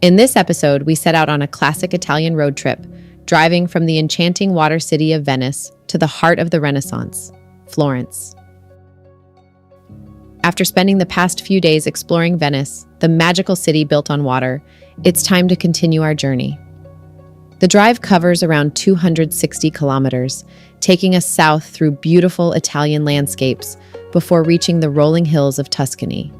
In this episode, we set out on a classic Italian road trip, driving from the enchanting water city of Venice to the heart of the Renaissance, Florence. After spending the past few days exploring Venice, the magical city built on water, it's time to continue our journey. The drive covers around 260 kilometers, taking us south through beautiful Italian landscapes before reaching the rolling hills of Tuscany.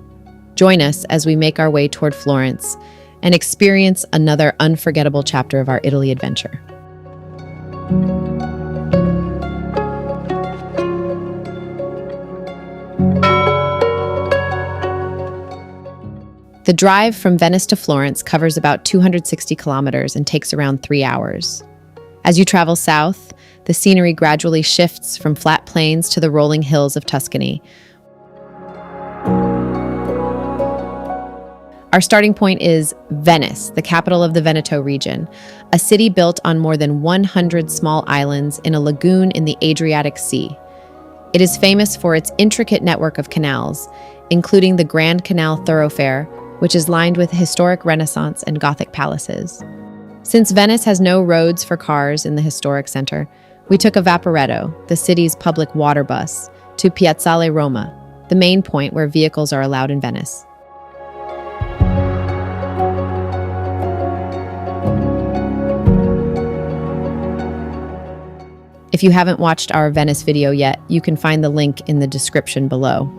Join us as we make our way toward Florence and experience another unforgettable chapter of our Italy adventure. The drive from Venice to Florence covers about 260 kilometers and takes around 3 hours. As you travel south, the scenery gradually shifts from flat plains to the rolling hills of Tuscany. Our starting point is Venice, the capital of the Veneto region, a city built on more than 100 small islands in a lagoon in the Adriatic Sea. It is famous for its intricate network of canals, including the Grand Canal thoroughfare, which is lined with historic Renaissance and Gothic palaces. Since Venice has no roads for cars in the historic center, we took a vaporetto, the city's public water bus, to Piazzale Roma, the main point where vehicles are allowed in Venice. If you haven't watched our Venice video yet, you can find the link in the description below.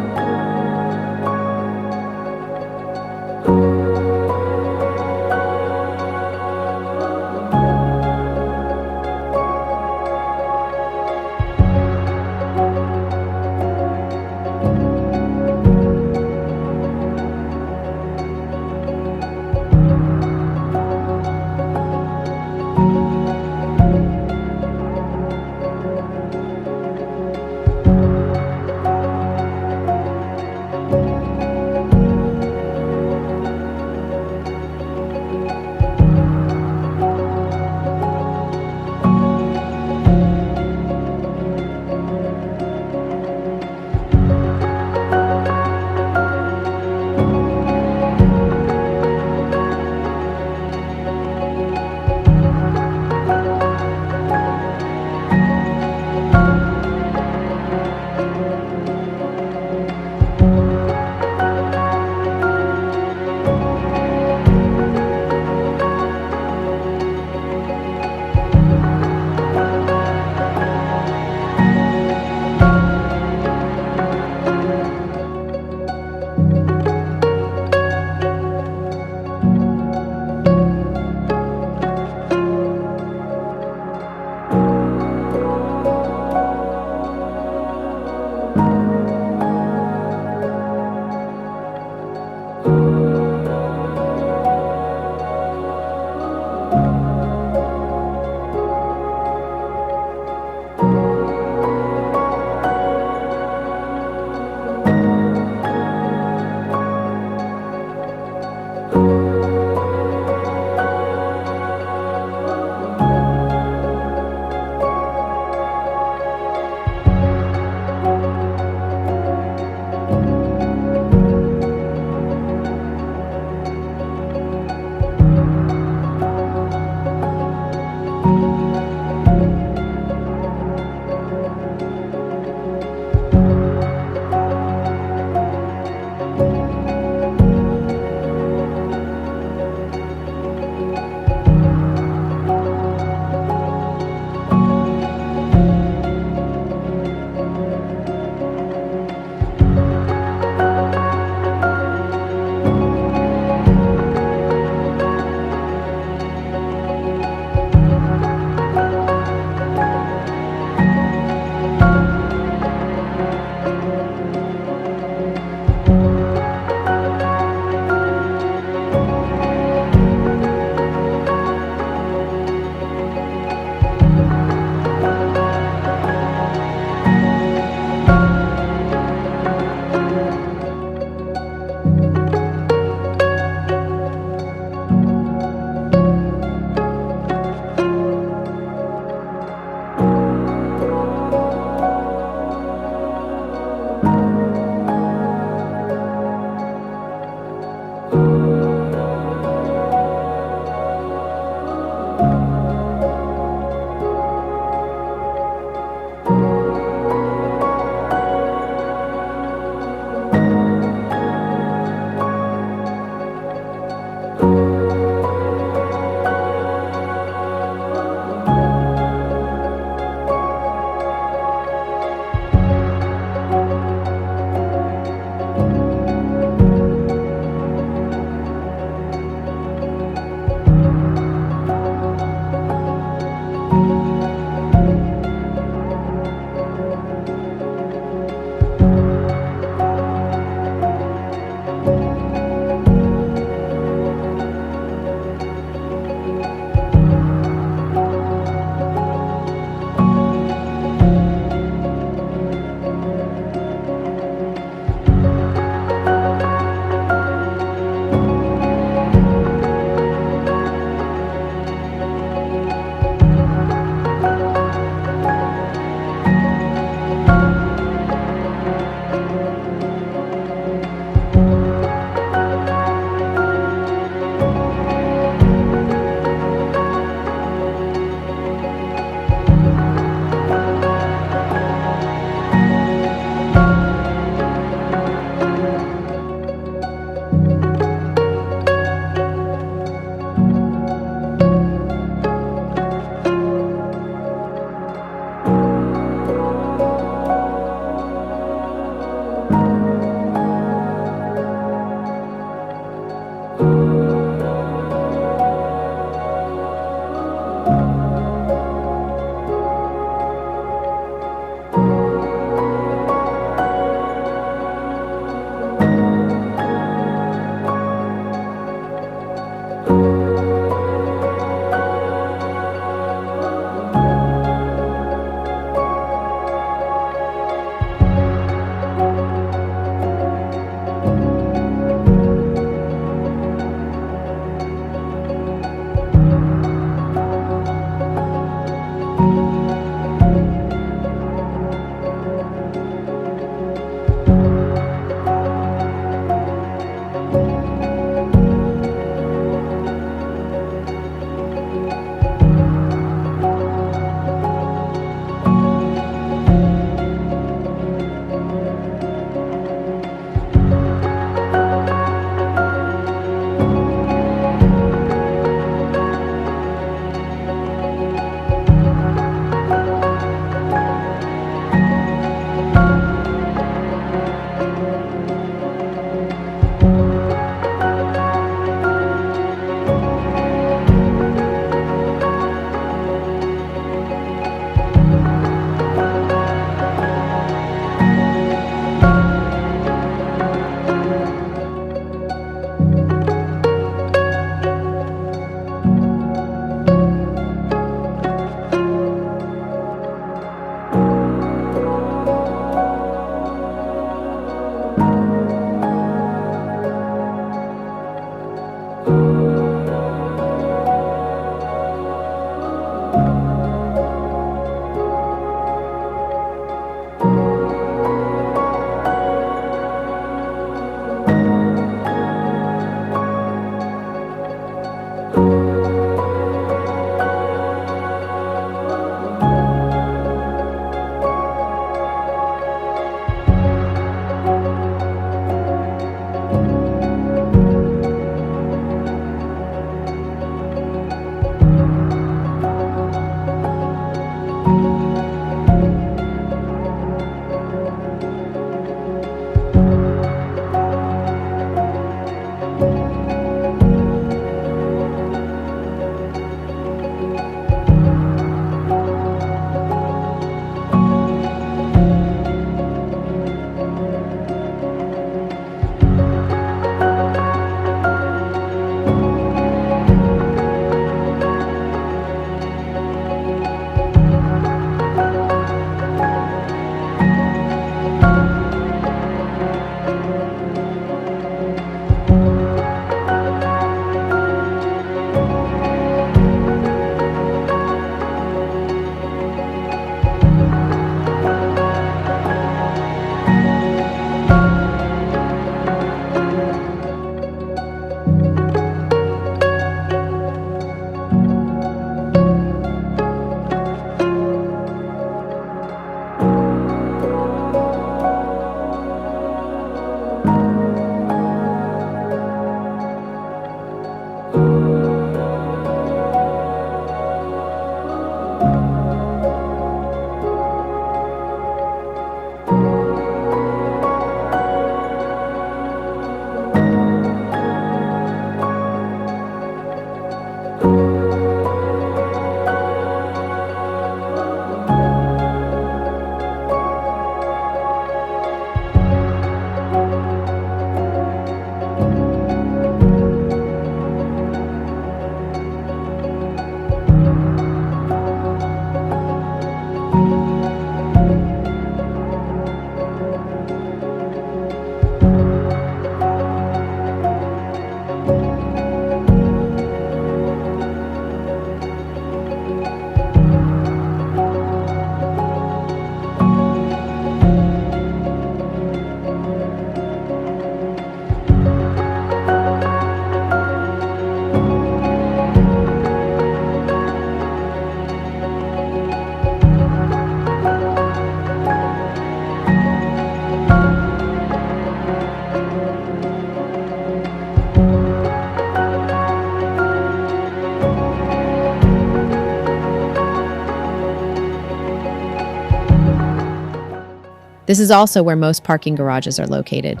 This is also where most parking garages are located.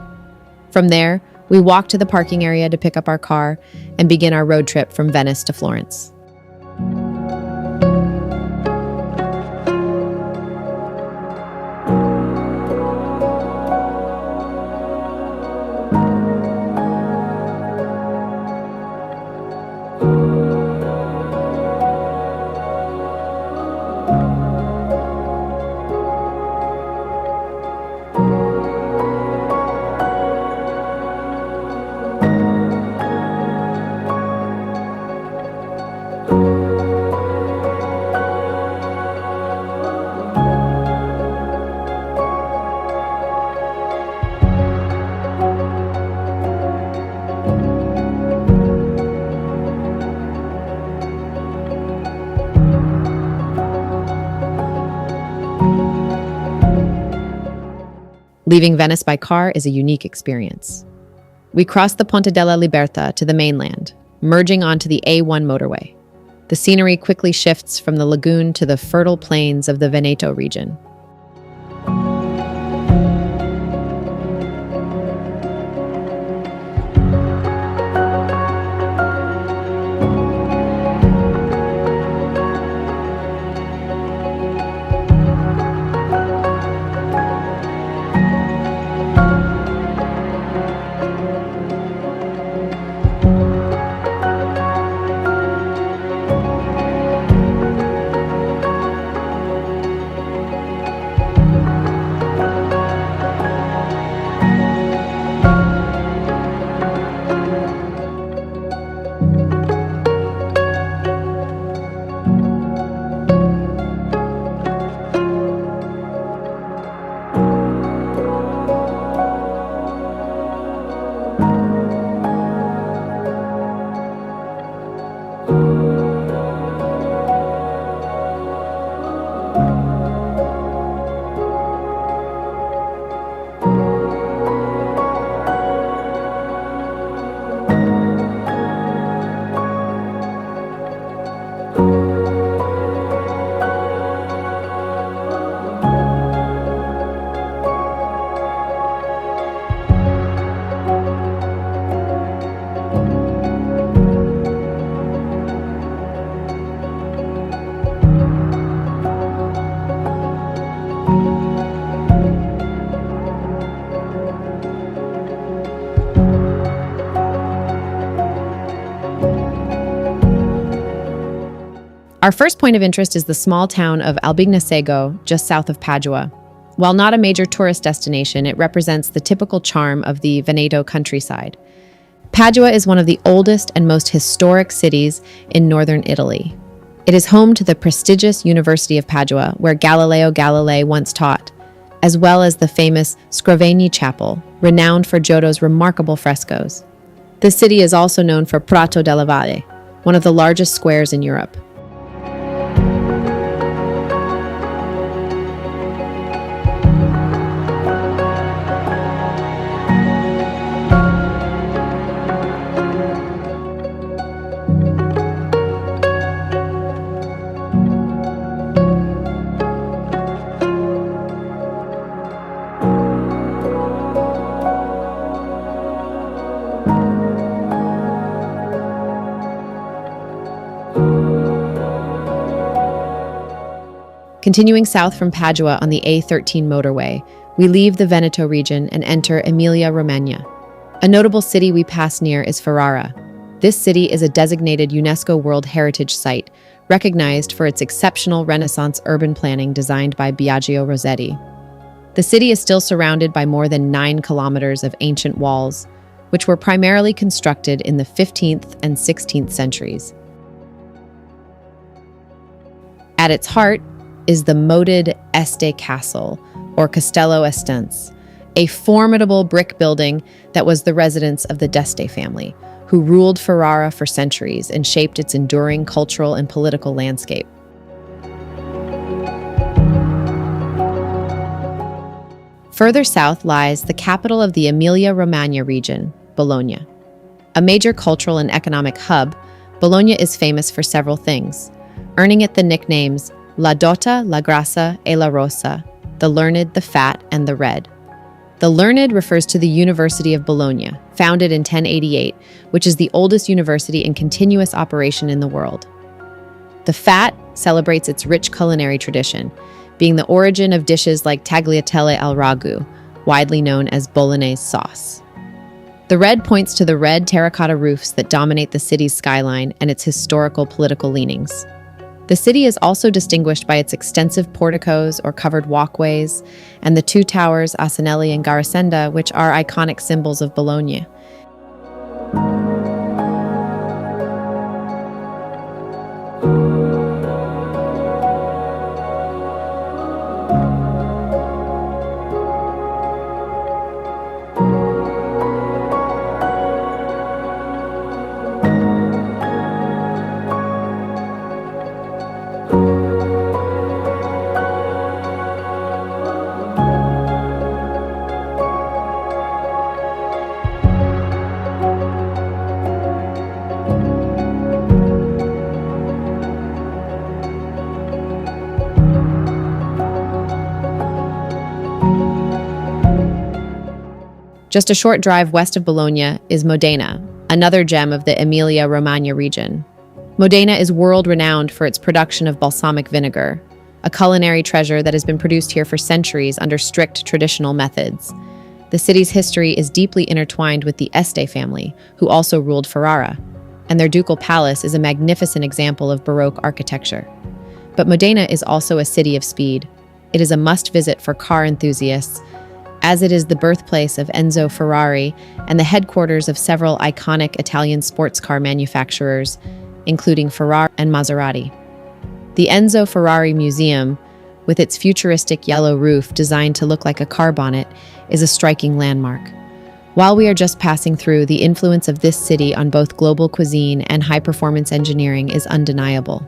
From there, we walk to the parking area to pick up our car and begin our road trip from Venice to Florence. Leaving Venice by car is a unique experience. We cross the Ponte della Libertà to the mainland, merging onto the A1 motorway. The scenery quickly shifts from the lagoon to the fertile plains of the Veneto region. Our first point of interest is the small town of Albignasego, just south of Padua. While not a major tourist destination, it represents the typical charm of the Veneto countryside. Padua is one of the oldest and most historic cities in northern Italy. It is home to the prestigious University of Padua, where Galileo Galilei once taught, as well as the famous Scrovegni Chapel, renowned for Giotto's remarkable frescoes. The city is also known for Prato della Valle, one of the largest squares in Europe. Continuing south from Padua on the A13 motorway, we leave the Veneto region and enter Emilia-Romagna. A notable city we pass near is Ferrara. This city is a designated UNESCO World Heritage Site, recognized for its exceptional Renaissance urban planning designed by Biagio Rossetti. The city is still surrounded by more than 9 kilometers of ancient walls, which were primarily constructed in the 15th and 16th centuries. At its heart is the moated Este Castle, or Castello Estense, a formidable brick building that was the residence of the d'Este family, who ruled Ferrara for centuries and shaped its enduring cultural and political landscape. Further south lies the capital of the Emilia-Romagna region, Bologna. A major cultural and economic hub, Bologna is famous for several things, earning it the nicknames La Dotta, La Grassa, e La Rossa, the learned, the fat, and the red. The learned refers to the University of Bologna, founded in 1088, which is the oldest university in continuous operation in the world. The fat celebrates its rich culinary tradition, being the origin of dishes like tagliatelle al ragu, widely known as Bolognese sauce. The red points to the red terracotta roofs that dominate the city's skyline and its historical political leanings. The city is also distinguished by its extensive porticos or covered walkways, and the two towers, Asinelli and Garisenda, which are iconic symbols of Bologna. Just a short drive west of Bologna is Modena, another gem of the Emilia-Romagna region. Modena is world-renowned for its production of balsamic vinegar, a culinary treasure that has been produced here for centuries under strict traditional methods. The city's history is deeply intertwined with the Este family, who also ruled Ferrara, and their ducal palace is a magnificent example of Baroque architecture. But Modena is also a city of speed. It is a must-visit for car enthusiasts, as it is the birthplace of Enzo Ferrari and the headquarters of several iconic Italian sports car manufacturers, including Ferrari and Maserati. The Enzo Ferrari Museum, with its futuristic yellow roof designed to look like a car bonnet, is a striking landmark. While we are just passing through, the influence of this city on both global cuisine and high-performance engineering is undeniable.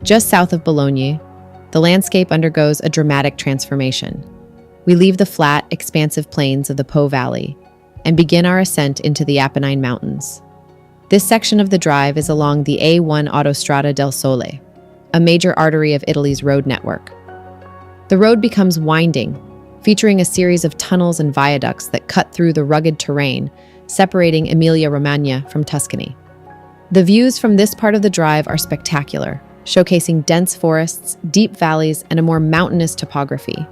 Just south of Bologna, the landscape undergoes a dramatic transformation. We leave the flat, expansive plains of the Po Valley and begin our ascent into the Apennine Mountains. This section of the drive is along the A1 Autostrada del Sole, a major artery of Italy's road network. The road becomes winding, featuring a series of tunnels and viaducts that cut through the rugged terrain, separating Emilia-Romagna from Tuscany. The views from this part of the drive are spectacular, showcasing dense forests, deep valleys, and a more mountainous topography.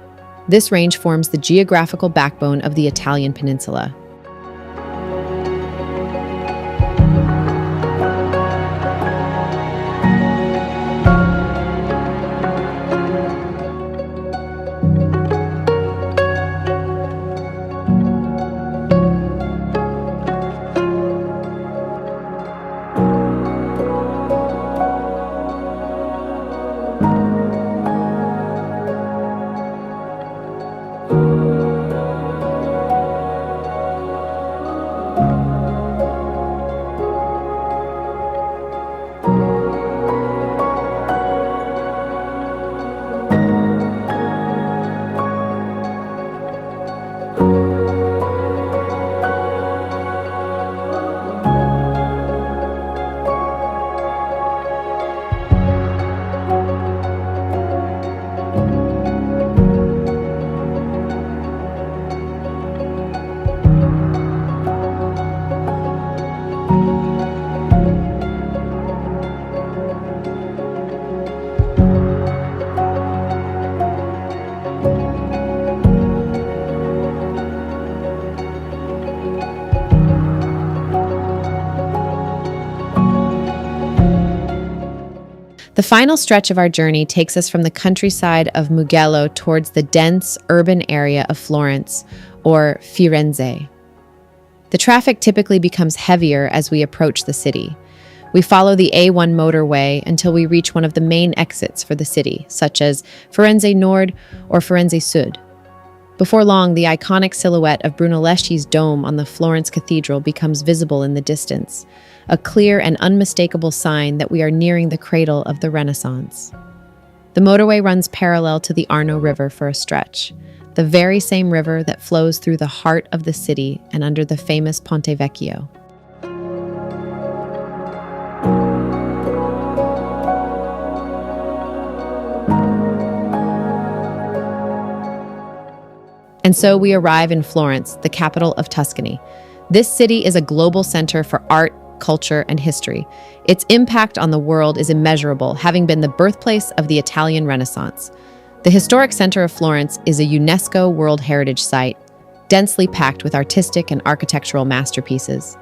This range forms the geographical backbone of the Italian peninsula. The final stretch of our journey takes us from the countryside of Mugello towards the dense urban area of Florence, or Firenze. The traffic typically becomes heavier as we approach the city. We follow the A1 motorway until we reach one of the main exits for the city, such as Firenze Nord or Firenze Sud. Before long, the iconic silhouette of Brunelleschi's dome on the Florence Cathedral becomes visible in the distance, a clear and unmistakable sign that we are nearing the cradle of the Renaissance. The motorway runs parallel to the Arno River for a stretch, the very same river that flows through the heart of the city and under the famous Ponte Vecchio. And so we arrive in Florence, the capital of Tuscany. This city is a global center for art, culture, and history. Its impact on the world is immeasurable, having been the birthplace of the Italian Renaissance. The historic center of Florence is a UNESCO World Heritage Site, densely packed with artistic and architectural masterpieces.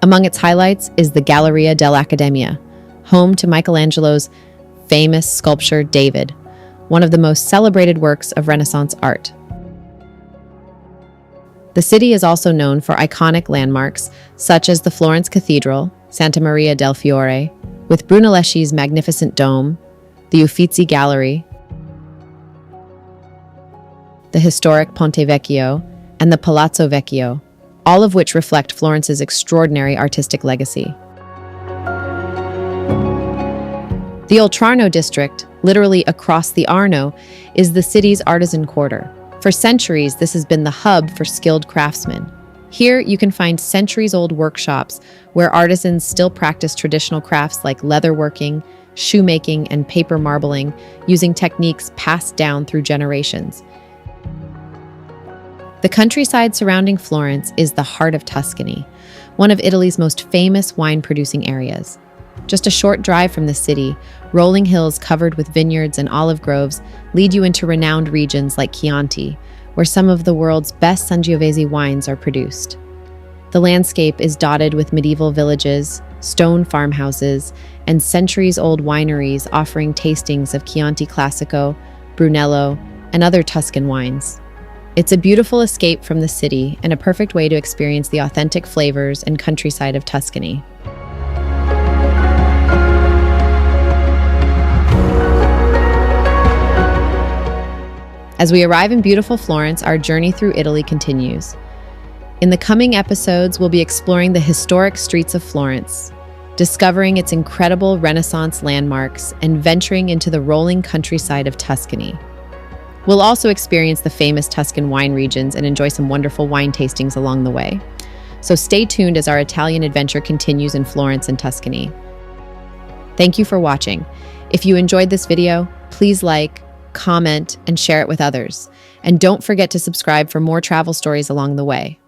Among its highlights is the Galleria dell'Accademia, home to Michelangelo's famous sculpture David, one of the most celebrated works of Renaissance art. The city is also known for iconic landmarks such as the Florence Cathedral, Santa Maria del Fiore, with Brunelleschi's magnificent dome, the Uffizi Gallery, the historic Ponte Vecchio, and the Palazzo Vecchio, all of which reflect Florence's extraordinary artistic legacy. The Oltrarno district, literally across the Arno, is the city's artisan quarter. For centuries, this has been the hub for skilled craftsmen. Here, you can find centuries-old workshops where artisans still practice traditional crafts like leatherworking, shoemaking, and paper marbling, using techniques passed down through generations. The countryside surrounding Florence is the heart of Tuscany, one of Italy's most famous wine-producing areas. Just a short drive from the city, rolling hills covered with vineyards and olive groves lead you into renowned regions like Chianti, where some of the world's best Sangiovese wines are produced. The landscape is dotted with medieval villages, stone farmhouses, and centuries-old wineries offering tastings of Chianti Classico, Brunello, and other Tuscan wines. It's a beautiful escape from the city and a perfect way to experience the authentic flavors and countryside of Tuscany. As we arrive in beautiful Florence, our journey through Italy continues. In the coming episodes, we'll be exploring the historic streets of Florence, discovering its incredible Renaissance landmarks, and venturing into the rolling countryside of Tuscany. We'll also experience the famous Tuscan wine regions and enjoy some wonderful wine tastings along the way. So stay tuned as our Italian adventure continues in Florence and Tuscany. Thank you for watching. If you enjoyed this video, please like, comment, and share it with others. And don't forget to subscribe for more travel stories along the way.